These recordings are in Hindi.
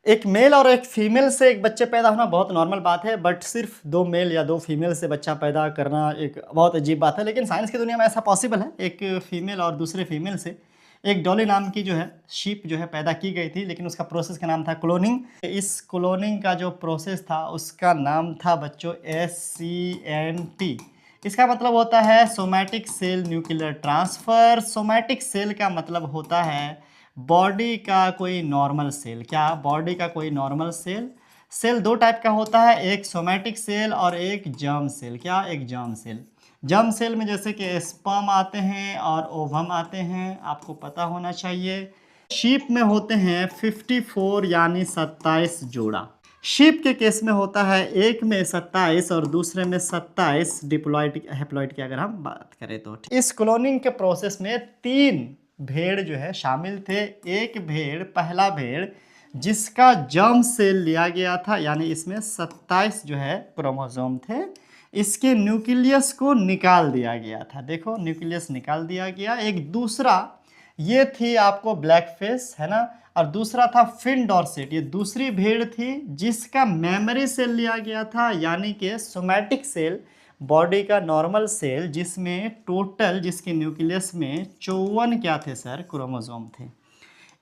एक मेल और एक फीमेल से एक बच्चे पैदा होना बहुत नॉर्मल बात है, बट सिर्फ 2 मेल या 2 फीमेल से बच्चा पैदा करना एक बहुत अजीब बात है। लेकिन साइंस की दुनिया में ऐसा पॉसिबल है, एक फीमेल और दूसरे फीमेल से एक डॉली नाम की जो है शीप जो है पैदा की गई थी, लेकिन उसका प्रोसेस का नाम था क्लोनिंग। इस क्लोनिंग का जो प्रोसेस था उसका नाम था बच्चों SCNT। इसका मतलब होता है somatic cell nuclear transfer. Somatic cell का मतलब होता है बॉडी का कोई नॉर्मल सेल। क्या? बॉडी का कोई नॉर्मल सेल। सेल 2 टाइप का होता है, एक सोमैटिक सेल और एक जर्म सेल। क्या? एक जर्म सेल। जर्म सेल में जैसे कि स्पर्म आते हैं और ओवम आते हैं, आपको पता होना चाहिए। शीप में होते हैं 54 यानी 27 जोड़ा। शीप के केस में होता है एक में 27 और दूसरे में 27 डिप्लॉइड हैप्लॉइड की अगर हम बात करें तो। इस क्लोनिंग के प्रोसेस में 3 भेड़ जो है शामिल थे। एक भेड़, पहला भेड़ जिसका जर्म सेल लिया गया था, यानी इसमें 27 जो है क्रोमोसोम थे, इसके न्यूक्लियस को निकाल दिया गया था। देखो न्यूक्लियस निकाल दिया गया। एक दूसरा ये थी आपको ब्लैक फेस, है ना, और दूसरा था फिन डॉर्सेट, ये दूसरी भेड़ थी जिसका मेमोरी सेल लिया गया था, यानी कि सोमैटिक सेल, बॉडी का नॉर्मल सेल, जिसमें टोटल जिसके न्यूक्लियस में 54 क्या थे सर? क्रोमोसोम थे।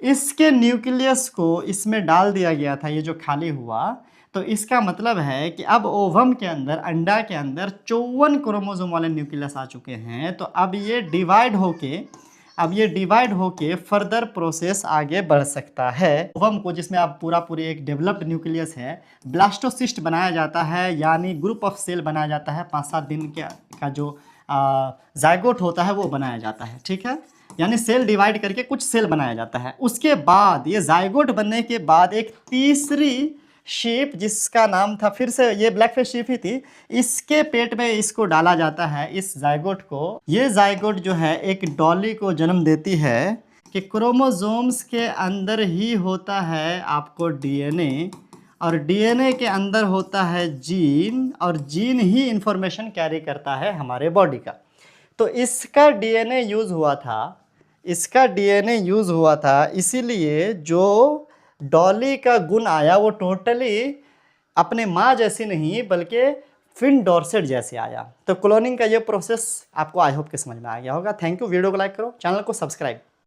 इसके न्यूक्लियस को इसमें डाल दिया गया था, ये जो खाली हुआ। तो इसका मतलब है कि अब ओवम के अंदर, अंडा के अंदर 54 क्रोमोसोम वाले न्यूक्लियस आ चुके हैं। तो अब ये डिवाइड होके फर्दर प्रोसेस आगे बढ़ सकता है। ओवम को, जिसमें अब पूरी एक डेवलप्ड न्यूक्लियस है, ब्लास्टोसिस्ट बनाया जाता है, यानी ग्रुप ऑफ सेल बनाया जाता है। 5-7 दिन का जो जाइगोट होता है वो बनाया जाता है, ठीक है, यानी सेल डिवाइड करके कुछ सेल बनाया जाता है। उसके बाद ये जाइगोट बनने के बाद एक तीसरी शीप, जिसका नाम था, फिर से ये ब्लैक फेस शीप ही थी, इसके पेट में इसको डाला जाता है, इस जाइगोट को। ये जाइगोट जो है एक डॉली को जन्म देती है कि क्रोमोसोम्स के अंदर ही होता है आपको DNA, और DNA के अंदर होता है जीन, और जीन ही इंफॉर्मेशन कैरी करता है हमारे बॉडी का। तो इसका DNA यूज़ हुआ था, इसीलिए जो डॉली का गुण आया वो टोटली अपने माँ जैसी नहीं बल्कि फिन डॉर्सेट जैसे आया। तो क्लोनिंग का ये प्रोसेस आपको आई होप के समझ में आ गया होगा। Thank you. वीडियो को लाइक करो, चैनल को सब्सक्राइब।